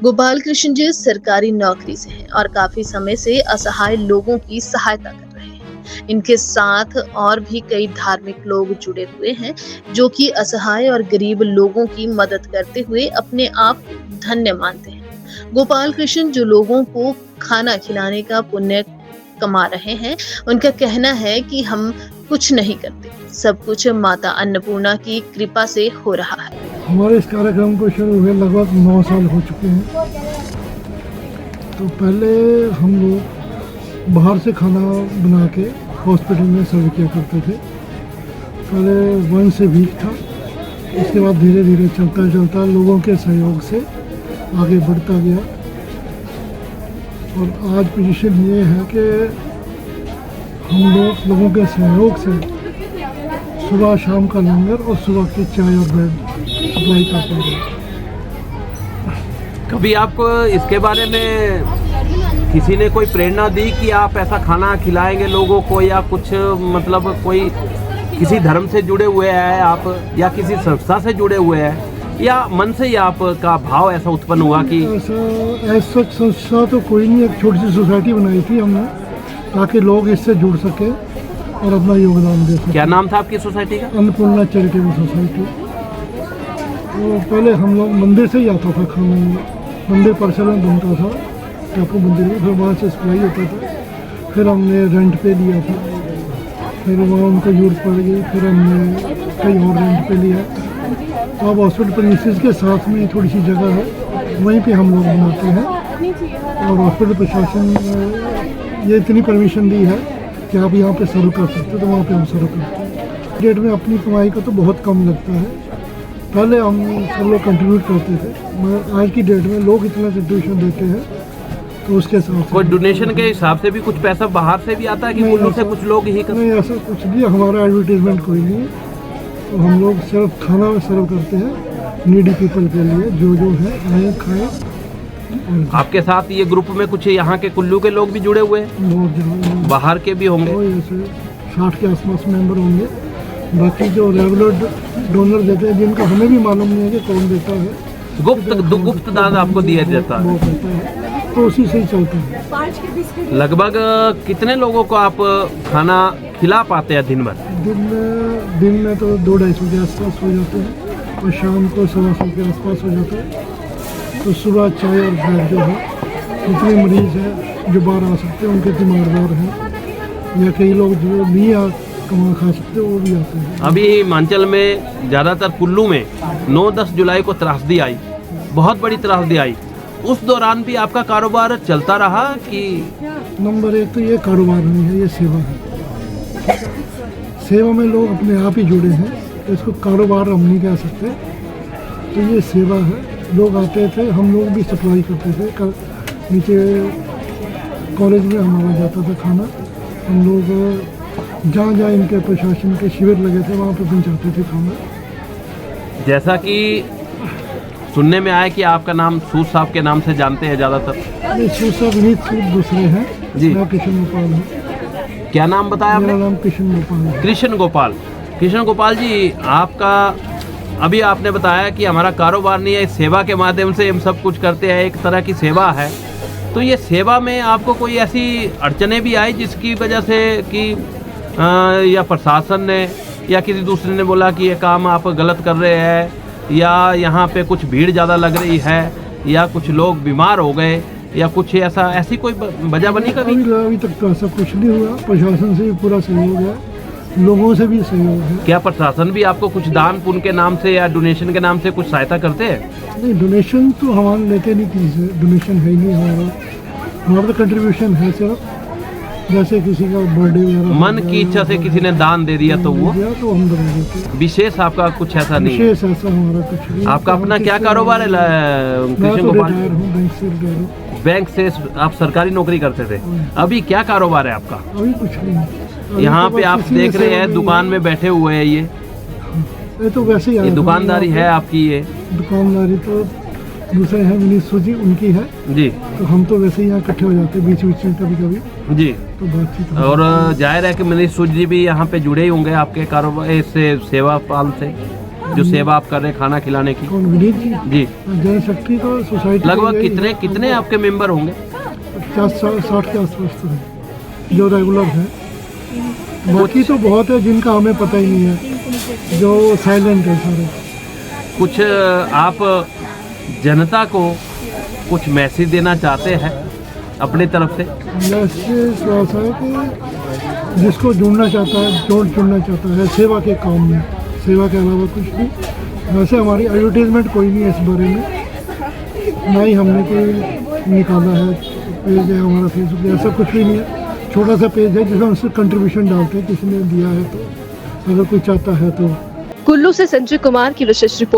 गोपाल कृष्ण जी सरकारी नौकरी से हैं और काफी समय से असहाय लोगों की सहायता कर रहे हैं। इनके साथ और भी कई धार्मिक लोग जुड़े हुए हैं जो कि असहाय और गरीब लोगों की मदद करते हुए अपने आप को धन्य मानते हैं। गोपाल कृष्ण जो लोगों को खाना खिलाने का पुण्य कमा रहे हैं, उनका कहना है कि हम कुछ नहीं करते, सब कुछ माता अन्नपूर्णा की कृपा से हो रहा है। हमारे इस कार्यक्रम को शुरू हुए लगभग 9 साल हो चुके हैं। तो पहले हम लोग बाहर से खाना बना के हॉस्पिटल में सर्व किया करते थे। पहले 1 से वीक था, इसके बाद धीरे धीरे चलता चलता लोगों के सहयोग से आगे बढ़ता गया और आज पोजीशन ये है कि हम लोग लोगों के सहयोग से सुबह शाम का लंगर और सुबह की चाय और ब्रेड सप्लाई करते हैं। कभी आपको इसके बारे में किसी ने कोई प्रेरणा दी कि आप ऐसा खाना खिलाएंगे लोगों को, या कुछ मतलब कोई किसी धर्म से जुड़े हुए हैं आप, या किसी संस्था से जुड़े हुए हैं, या मन से ही आपका भाव ऐसा उत्पन्न हुआ कि ऐसा संस्था तो कोई नहीं, एक छोटी सी सोसाइटी बनाई थी हमने ताकि लोग इससे जुड़ सके और अपना योगदान दे सके। क्या नाम था आपकी सोसाइटी का? Annapurna charitable society. तो पहले हम लोग मंदिर से ही आता था खाना, मंदिर परिसर में बनता था टापू मंदिर में, फिर वहाँ से सप्लाई होता था। फिर हमने रेंट पे लिया था, फिर वहाँ उनको जरूरत पड़ गई, फिर हमने कहीं और रेंट पे लिया। तो अब हॉस्पिटल प्रीमिसेस के साथ में थोड़ी सी जगह है, वहीं पे हम लोग बनाते हैं और हॉस्पिटल प्रशासन ये इतनी परमिशन दी है कि आप यहाँ पे सर्व कर सकते हो, तो वहाँ पे हम सर्व करते हैं। डेट में अपनी कमाई का तो बहुत कम लगता है, पहले हम सब लोग कंट्रीब्यूट करते थे, मगर आज की डेट में लोग इतना कंट्रीब्यूशन देते हैं तो उसके हिसाब से। कोई डोनेशन के हिसाब से भी कुछ पैसा बाहर से भी आता है कि कुल्लू से कुछ लोग ही नहीं, ऐसा कुछ नहीं, हमारा एडवर्टीजमेंट कोई नहीं है। तो हम लोग सिर्फ खाना सर्व करते हैं नीडी पीपल के लिए, जो है आए खाएं। आपके साथ ये ग्रुप में कुछ यहाँ के कुल्लू के लोग भी जुड़े हुए हैं? बहुत ज़्यादा बाहर के भी होंगे? ऐसे 60 के आसपास मेंबर होंगे। बाकी जो रेगुलर डोनर देते हैं, जिनका हमें भी मालूम नहीं है कि कौन देता है, गुप्त दान आपको दिया जाता है, वो देता है, तो उसी से ही चलता है। लगभग कितने लोगों को आप खाना खिला पाते हैं दिन भर? दिन में तो 200-250 के आसपास हो जाते हैं और शाम को 125 के आसपास हो जाते हैं। तो सुबह चाय और ब्रेड जो है, जितने मरीज हैं जो बाहर आ सकते हैं, उनके तीमारदार हैं, या कई लोग जो नहीं कमा खा सकते वो भी आते हैं। अभी हिमाचल में ज़्यादातर कुल्लू में 9-10 जुलाई को त्रासदी आई, बहुत बड़ी त्रासदी आई। उस दौरान भी आपका कारोबार चलता रहा कि? नंबर 1 तो ये कारोबार नहीं है, ये सेवा है। सेवा में लोग अपने आप ही जुड़े हैं, तो इसको कारोबार हम नहीं कह सकते। तो ये सेवा है, लोग आते थे, हम लोग भी सप्लाई करते थे। नीचे कॉलेज में हमारा जाता था खाना, हम लोग जहाँ जहाँ इनके प्रशासन के शिविर लगे थे वहाँ पर पहुँचाते थे खाना। जैसा कि सुनने में आया कि आपका नाम सूद साहब के नाम से जानते हैं ज़्यादातर? नहीं, सूद साहब विनीत सूद दूसरे हैं जी। मैं कृष्ण गोपाल हूँ। क्या नाम बताया आपने? मेरा नाम कृष्ण गोपाल है। कृष्ण गोपाल। कृष्ण गोपाल जी, आपका अभी आपने बताया कि हमारा कारोबार नहीं है, सेवा के माध्यम से हम सब कुछ करते हैं, एक तरह की सेवा है। तो ये सेवा में आपको कोई ऐसी अड़चने भी आई जिसकी वजह से कि या प्रशासन ने या किसी दूसरे ने बोला कि ये काम आप गलत कर रहे हैं, या यहाँ पे कुछ भीड़ ज़्यादा लग रही है, या कुछ लोग बीमार हो गए, या कुछ ऐसी कोई वजह बनी कभी? अभी तक तो ऐसा कुछ नहीं हुआ। प्रशासन से भी पूरा सहयोग है, लोगों से भी सहयोग है। क्या प्रशासन भी आपको कुछ दान पुण्य के नाम से या डोनेशन के नाम से कुछ सहायता करते हैं? नहीं, डोनेशन तो हमारे लेते नहीं, किसी से डोनेशन है ही नहीं हमारा। हमारा तो कंट्रीब्यूशन है सिर्फ, जैसे किसी का बर्थडे वगैरह, मन की इच्छा से किसी ने दान दे दिया तो वो तो हम दे देते। विशेष आपका कुछ ऐसा नहीं? विशेष ऐसा हमारा कुछ नहीं। आपका अपना क्या कारोबार है कृष्ण गोपाल? बैंक से आप सरकारी नौकरी करते थे, अभी क्या कारोबार है आपका? अभी कुछ नहीं। यहाँ पे आप देख रहे हैं दुकान में बैठे हुए हैं, ये तो वैसे ही ये दुकानदारी है आपकी? ये दुकानदारी तो दूसरे हैं, विनीत सूजी उनकी है जी। तो हम तो वैसे ही यहाँ इकट्ठे हो जाते हैं बीच बीच में कभी कभी जी, तो बातचीत। और जाहिर है कि मनीष सूद जी भी यहाँ पे जुड़े ही होंगे आपके कारोबार से, सेवा पाल से? जो सेवा आप कर रहे हैं खाना खिलाने की? कौन, विनीत जी? जी। जनरल सेक्रेटरी तो सोसाइटी लगभग कितने आपके मेंबर होंगे? 50-60 के आसपास तो है जो रेगुलर हैं। बाकी तो बहुत है जिनका हमें पता ही नहीं है, जो साइलेंट है सारे। कुछ आप जनता को कुछ मैसेज देना चाहते हैं अपनी तरफ से? मैसेज ऐसा है कि जिसको जुड़ना चाहता है, जुड़ना चाहता है सेवा के काम में, सेवा के अलावा कुछ नहीं। वैसे हमारी एडवर्टीजमेंट कोई नहीं है इस बारे में, ना ही हमने कोई निकाला है पेज है हमारा फेसबुक, ऐसा कुछ भी नहीं है। छोटा सा पेज है जिसमें उससे कंट्रीब्यूशन डालते हैं, किसी ने दिया है तो, अगर कोई चाहता है तो। कुल्लू से संजय कुमार की विशेष रिपोर्ट।